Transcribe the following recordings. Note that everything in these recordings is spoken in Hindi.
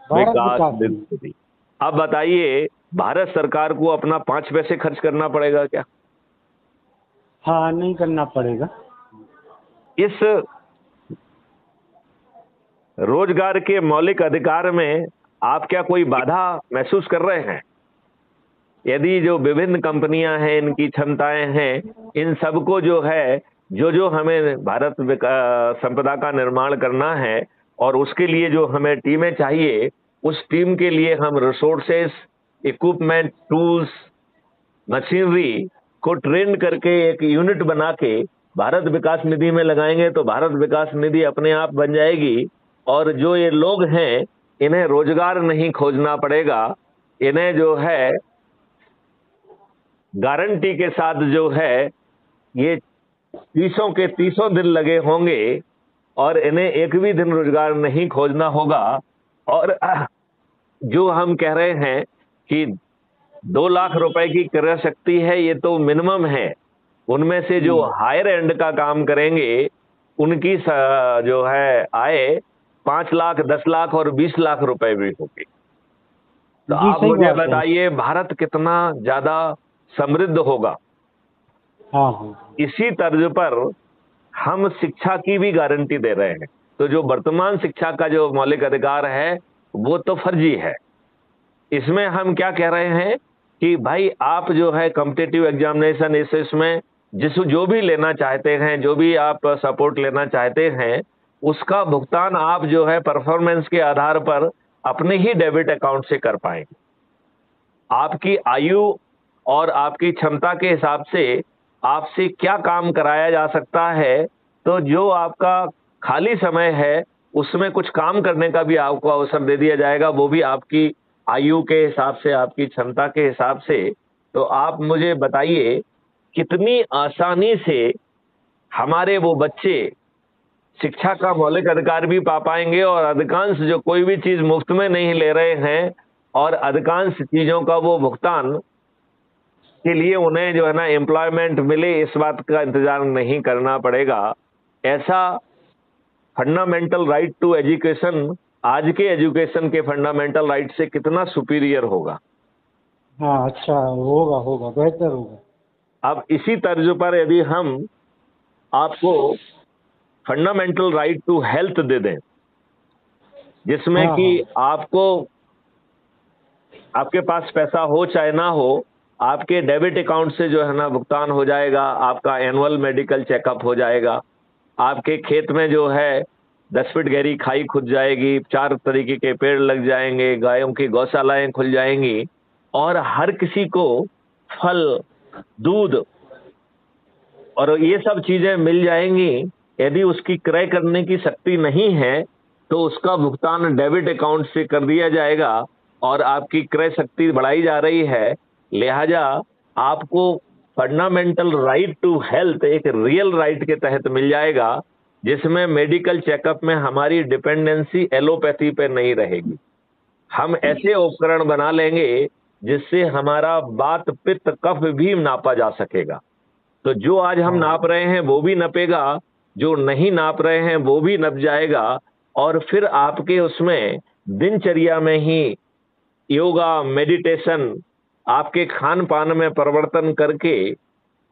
भारत विकास विकास निधि। निधि। अब बताइए, भारत सरकार को अपना 5 पैसे खर्च करना पड़ेगा क्या? हाँ, नहीं करना पड़ेगा। इस रोजगार के मौलिक अधिकार में आप क्या कोई बाधा महसूस कर रहे हैं? यदि जो विभिन्न कंपनियां हैं, इनकी क्षमताएं हैं, इन सबको जो है, जो जो हमें भारत संपदा का निर्माण करना है, और उसके लिए जो हमें टीमें चाहिए, उस टीम के लिए हम रिसोर्सेस, इक्विपमेंट, टूल्स, मशीनरी को ट्रेन करके एक यूनिट बना के भारत विकास निधि में लगाएंगे तो भारत विकास निधि अपने आप बन जाएगी। और जो ये लोग हैं, इन्हें रोजगार नहीं खोजना पड़ेगा। इन्हें जो है गारंटी के साथ जो है, ये तीसों के तीसों दिन लगे होंगे और इन्हें एक भी दिन रोजगार नहीं खोजना होगा। और जो हम कह रहे हैं कि 2 लाख रुपए की क्रय शक्ति है, ये तो मिनिमम है। उनमें से जो हायर एंड का काम करेंगे, उनकी जो है आय 5 लाख, 10 लाख और 20 लाख रुपए भी होगी। तो जी, आप सही मुझे बात है। बताइए, भारत कितना ज्यादा समृद्ध होगा। हाँ, हाँ। इसी तर्ज पर हम शिक्षा की भी गारंटी दे रहे हैं। तो जो वर्तमान शिक्षा का जो मौलिक अधिकार है, वो तो फर्जी है। इसमें हम क्या कह रहे हैं कि भाई, आप जो है कॉम्पिटिटिव एग्जामिनेशन, इसमें जो भी लेना चाहते हैं, जो भी आप सपोर्ट लेना चाहते हैं, उसका भुगतान आप जो है परफॉर्मेंस के आधार पर अपने ही डेबिट अकाउंट से कर पाएंगे। आपकी आयु और आपकी क्षमता के हिसाब से आपसे क्या काम कराया जा सकता है, तो जो आपका खाली समय है, उसमें कुछ काम करने का भी आपको अवसर दे दिया जाएगा, वो भी आपकी आयु के हिसाब से, आपकी क्षमता के हिसाब से। तो आप मुझे बताइए, कितनी आसानी से हमारे वो बच्चे शिक्षा का मौलिक अधिकार भी पा पाएंगे, और अधिकांश जो कोई भी चीज मुफ्त में नहीं ले रहे हैं, और अधिकांश चीजों का वो भुगतान के लिए उन्हें जो है ना एम्प्लॉयमेंट मिले, इस बात का इंतजार नहीं करना पड़ेगा। ऐसा फंडामेंटल राइट टू एजुकेशन आज के एजुकेशन के फंडामेंटल राइट से कितना सुपीरियर होगा। हाँ, अच्छा होगा, होगा, बेहतर होगा। अब इसी तर्ज पर यदि हम आपको फंडामेंटल राइट टू हेल्थ दे दें, जिसमें हाँ, कि हाँ। आपको, आपके पास पैसा हो चाहे ना हो, आपके डेबिट अकाउंट से जो है ना भुगतान हो जाएगा, आपका एनुअल मेडिकल चेकअप हो जाएगा, आपके खेत में जो है 10 फीट गहरी खाई खुद जाएगी, 4 तरीके के पेड़ लग जाएंगे, गायों की गौशालाएं खुल जाएंगी, और हर किसी को फल, दूध और ये सब चीजें मिल जाएंगी। यदि उसकी क्रय करने की शक्ति नहीं है, तो उसका भुगतान डेबिट अकाउंट से कर दिया जाएगा, और आपकी क्रय शक्ति बढ़ाई जा रही है। लिहाजा आपको फंडामेंटल राइट टू हेल्थ एक रियल राइट के तहत मिल जाएगा, जिसमें मेडिकल चेकअप में हमारी डिपेंडेंसी एलोपैथी पे नहीं रहेगी। हम ऐसे उपकरण बना लेंगे जिससे हमारा वात, पित्त, कफ भी नापा जा सकेगा। तो जो आज हम हाँ, नाप रहे हैं वो भी नपेगा, जो नहीं नाप रहे हैं वो भी नप जाएगा। और फिर आपके उसमें दिनचर्या में ही योगा, मेडिटेशन, आपके खान पान में परिवर्तन करके,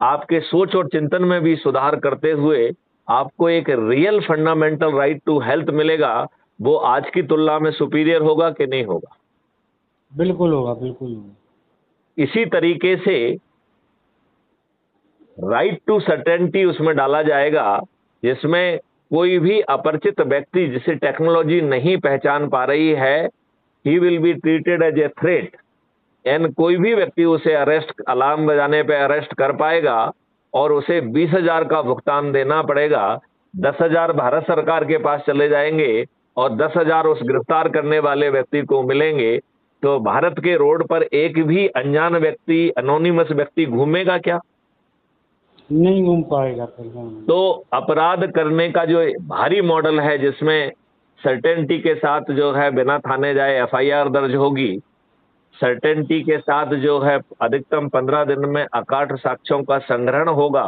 आपके सोच और चिंतन में भी सुधार करते हुए आपको एक real fundamental right to health मिलेगा। वो आज की तुलना में सुपीरियर होगा कि नहीं होगा? बिल्कुल होगा, बिल्कुल होगा। इसी तरीके से राइट टू सर्टेनिटी उसमें डाला जाएगा, जिसमें कोई भी अपरिचित व्यक्ति जिसे टेक्नोलॉजी नहीं पहचान पा रही है, he will be treated as a threat. And कोई भी व्यक्ति उसे अरेस्ट, अलार्म बजाने पे अरेस्ट कर पाएगा, और उसे 20,000 का भुगतान देना पड़ेगा। 10,000 भारत सरकार के पास चले जाएंगे, और 10,000 उस गिरफ्तार करने वाले व्यक्ति को मिलेंगे। तो भारत के रोड पर एक भी अनजान व्यक्ति, अनोनिमस व्यक्ति घूमेगा क्या? नहीं घूम पाएगा फिर, हाँ। तो अपराध करने का जो भारी मॉडल है, जिसमें सर्टेनिटी के साथ जो है बिना थाने जाए एफआईआर दर्ज होगी, सर्टेनिटी के साथ जो है अधिकतम 15 दिन में अकाट साक्ष्यों का संग्रहण होगा,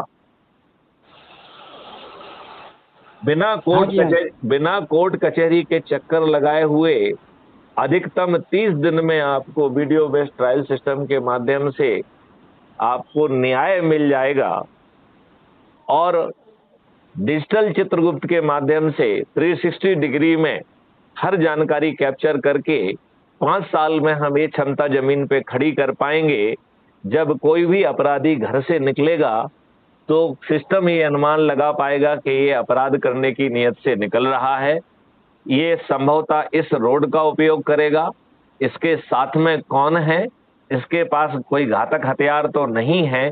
हाँ जी, हाँ जी। बिना कोर्ट कचहरी के चक्कर लगाए हुए अधिकतम 30 दिन में आपको वीडियो बेस्ड ट्रायल सिस्टम के माध्यम से आपको न्याय मिल जाएगा, और डिजिटल चित्रगुप्त के माध्यम से 360 डिग्री में हर जानकारी कैप्चर करके 5 साल में हम ये क्षमता जमीन पे खड़ी कर पाएंगे। जब कोई भी अपराधी घर से निकलेगा तो सिस्टम ये अनुमान लगा पाएगा कि ये अपराध करने की नीयत से निकल रहा है, ये संभवतः इस रोड का उपयोग करेगा, इसके साथ में कौन है, इसके पास कोई घातक हथियार तो नहीं है।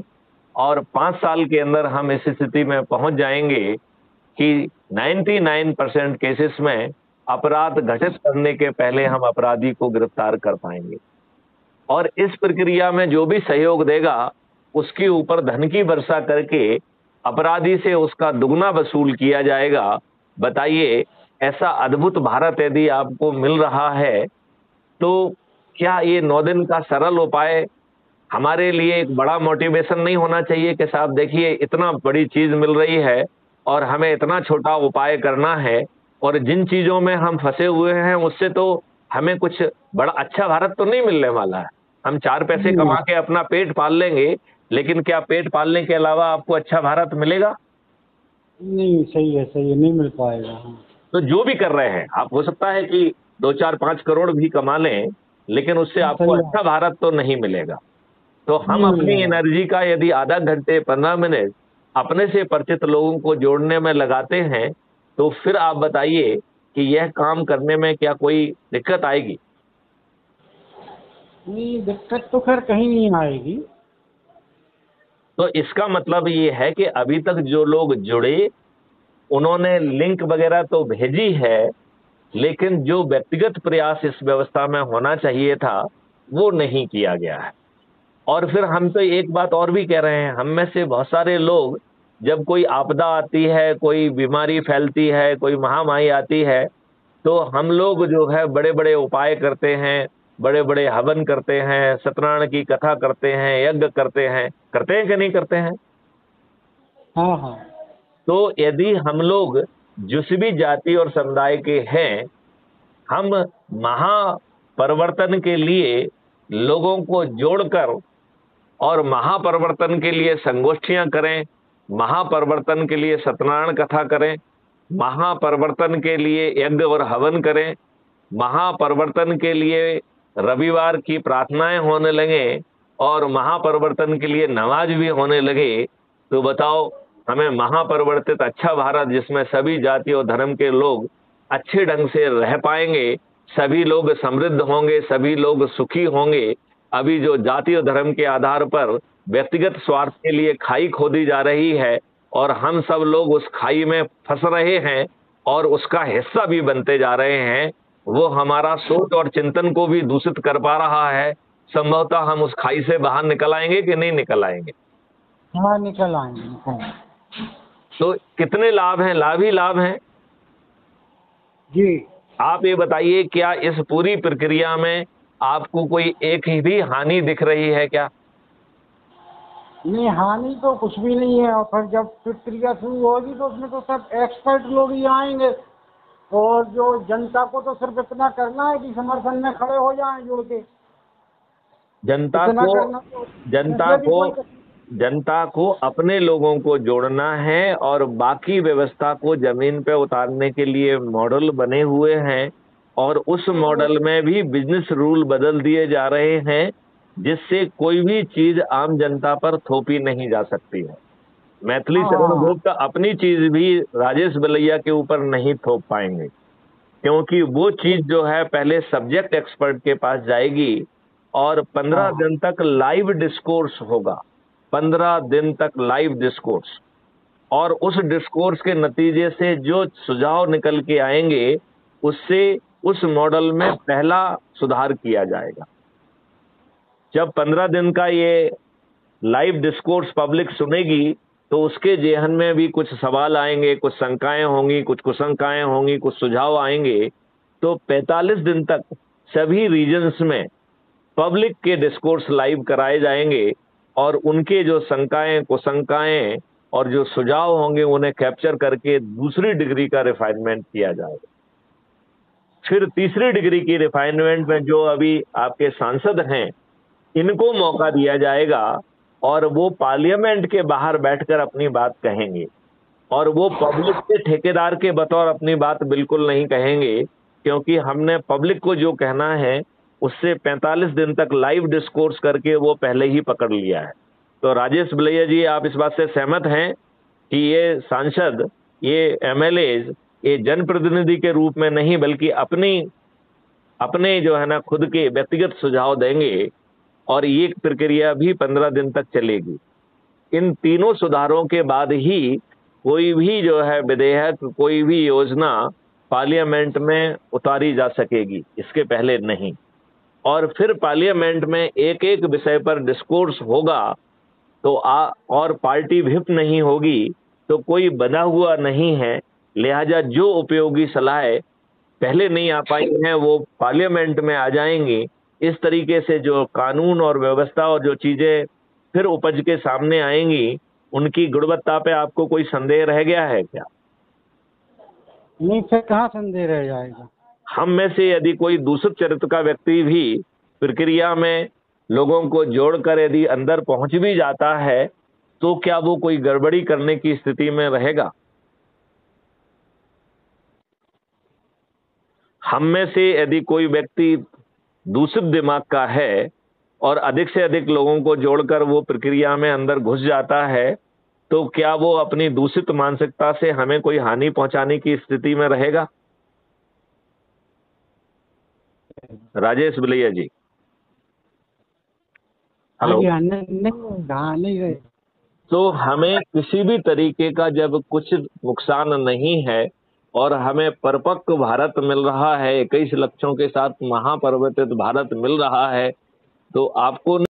और 5 साल के अंदर हम इस स्थिति में पहुंच जाएंगे कि 99% केसेस में अपराध घटित करने के पहले हम अपराधी को गिरफ्तार कर पाएंगे। और इस प्रक्रिया में जो भी सहयोग देगा उसके ऊपर धन की वर्षा करके अपराधी से उसका दुगना वसूल किया जाएगा। बताइए, ऐसा अद्भुत भारत यदि आपको मिल रहा है तो क्या ये 9 दिन का सरल उपाय हमारे लिए एक बड़ा मोटिवेशन नहीं होना चाहिए कि साहब देखिए इतना बड़ी चीज मिल रही है और हमें इतना छोटा उपाय करना है, और जिन चीजों में हम फंसे हुए हैं उससे तो हमें कुछ बड़ा अच्छा भारत तो नहीं मिलने वाला है। हम 4 पैसे कमा के अपना पेट पाल लेंगे, लेकिन क्या पेट पालने के अलावा आपको अच्छा भारत मिलेगा? नहीं, सही है, नहीं मिल पाएगा। हाँ। तो जो भी कर रहे हैं आप, हो सकता है कि 2 4 5 करोड़ भी कमा लें, लेकिन उससे आपको सही अच्छा भारत तो नहीं मिलेगा। तो हम नहीं अपनी मिलेगा। एनर्जी का यदि आधा घंटे 15 मिनट अपने से परिचित लोगों को जोड़ने में लगाते हैं, तो फिर आप बताइए कि यह काम करने में क्या कोई दिक्कत आएगी? नहीं, दिक्कत तो खैर कहीं नहीं आएगी। तो इसका मतलब ये है कि अभी तक जो लोग जुड़े उन्होंने लिंक वगैरह तो भेजी है, लेकिन जो व्यक्तिगत प्रयास इस व्यवस्था में होना चाहिए था वो नहीं किया गया है। और फिर हम तो एक बात और भी कह रहे हैं, हम में से बहुत सारे लोग जब कोई आपदा आती है, कोई बीमारी फैलती है, कोई महामारी आती है, तो हम लोग जो है बड़े बड़े उपाय करते हैं, बड़े बड़े हवन करते हैं, सत्यनारायण की कथा करते हैं, यज्ञ करते हैं कि नहीं करते हैं? हाँ हाँ। तो यदि हम लोग जिस भी जाति और समुदाय के हैं, हम महापरिवर्तन के लिए लोगों को जोड़कर और महापरिवर्तन के लिए संगोष्ठियां करें, महापरिवर्तन के लिए सत्यनारायण कथा करें, महापरिवर्तन के लिए यज्ञ और हवन करें, महापरिवर्तन के लिए रविवार की प्रार्थनाएं होने लगे और महापरिवर्तन के लिए नमाज भी होने लगे, तो बताओ हमें महापरिवर्तित अच्छा भारत जिसमें सभी जाति और धर्म के लोग अच्छे ढंग से रह पाएंगे, सभी लोग समृद्ध होंगे, सभी लोग सुखी होंगे। अभी जो जाति और धर्म के आधार पर व्यक्तिगत स्वार्थ के लिए खाई खोदी जा रही है और हम सब लोग उस खाई में फंस रहे हैं और उसका हिस्सा भी बनते जा रहे हैं, वो हमारा सोच और चिंतन को भी दूषित कर पा रहा है। संभवतः हम उस खाई से बाहर निकल आएंगे कि नहीं निकल आएंगे? हाँ, निकल आएंगे। तो कितने लाभ हैं? लाभ ही लाभ हैं। जी। आप ये बताइए, क्या इस पूरी प्रक्रिया में आपको कोई एक ही भी हानि दिख रही है क्या? नहीं, हानि तो कुछ भी नहीं है। और फिर जब प्रक्रिया शुरू होगी तो उसमें तो सब एक्सपर्ट लोग ही आएंगे, और जो जनता को तो सिर्फ इतना करना है कि समर्थन में खड़े हो जाएं जुड़ के। जनता इतना को करना तो जनता इसमें भी को कोई। जनता को अपने लोगों को जोड़ना है, और बाकी व्यवस्था को जमीन पे उतारने के लिए मॉडल बने हुए हैं, और उस मॉडल में भी बिजनेस रूल बदल दिए जा रहे हैं जिससे कोई भी चीज आम जनता पर थोपी नहीं जा सकती है। मैथिली शरण हाँ गुप्त अपनी चीज भी राजेश बलैया के ऊपर नहीं थोप पाएंगे, क्योंकि वो चीज जो है पहले सब्जेक्ट एक्सपर्ट के पास जाएगी और 15 हाँ। दिन तक लाइव डिस्कोर्स होगा। 15 दिन तक लाइव डिस्कोर्स, और उस डिस्कोर्स के नतीजे से जो सुझाव निकल के आएंगे उससे उस मॉडल में पहला सुधार किया जाएगा। जब 15 दिन का ये लाइव डिस्कोर्स पब्लिक सुनेगी तो उसके जेहन में भी कुछ सवाल आएंगे, कुछ शंकाएं होंगी, कुछ कुशंकाएं होंगी, कुछ सुझाव आएंगे। तो 45 दिन तक सभी रीजन्स में पब्लिक के डिस्कोर्स लाइव कराए जाएंगे, और उनके जो शंकाएं, कुशंकाएं और जो सुझाव होंगे उन्हें कैप्चर करके दूसरी डिग्री का रिफाइनमेंट किया जाएगा। फिर तीसरी डिग्री की रिफाइनमेंट में जो अभी आपके सांसद हैं, इनको मौका दिया जाएगा और वो पार्लियामेंट के बाहर बैठकर अपनी बात कहेंगे, और वो पब्लिक के ठेकेदार के बतौर अपनी बात बिल्कुल नहीं कहेंगे, क्योंकि हमने पब्लिक को जो कहना है उससे 45 दिन तक लाइव डिस्कोर्स करके वो पहले ही पकड़ लिया है। तो राजेश बलैया जी, आप इस बात से सहमत हैं कि ये सांसद, ये एमएलएज, ये जनप्रतिनिधि के रूप में नहीं बल्कि अपने जो है ना खुद के व्यक्तिगत सुझाव देंगे, और ये प्रक्रिया भी 15 दिन तक चलेगी। इन तीनों सुधारों के बाद ही कोई भी जो है विधेयक, कोई भी योजना पार्लियामेंट में उतारी जा सकेगी, इसके पहले नहीं। और फिर पार्लियामेंट में एक एक विषय पर डिस्कोर्स होगा, तो और पार्टी व्हिप नहीं होगी, तो कोई बना हुआ नहीं है। लिहाजा जो उपयोगी सलाहें पहले नहीं आ पाई हैं वो पार्लियामेंट में आ जाएंगी। इस तरीके से जो कानून और व्यवस्था और जो चीजें फिर उपज के सामने आएंगी, उनकी गुणवत्ता पे आपको कोई संदेह रह गया है क्या? नहीं, फिर कहाँ संदेह रह जाएगा। हम में से यदि कोई दूसरे चरित्र का व्यक्ति भी प्रक्रिया में लोगों को जोड़कर यदि अंदर पहुंच भी जाता है, तो क्या वो कोई गड़बड़ी करने की स्थिति में रहेगा? हम में से यदि कोई व्यक्ति दूषित दिमाग का है और अधिक से अधिक लोगों को जोड़कर वो प्रक्रिया में अंदर घुस जाता है, तो क्या वो अपनी दूषित मानसिकता से हमें कोई हानि पहुंचाने की स्थिति में रहेगा? राजेश बलैया जी, हेलो। नहीं रहे। तो हमें किसी भी तरीके का जब कुछ नुकसान नहीं है और हमें परिपक्व भारत मिल रहा है, 21 लक्षों के साथ महापरिवर्तित भारत मिल रहा है, तो आपको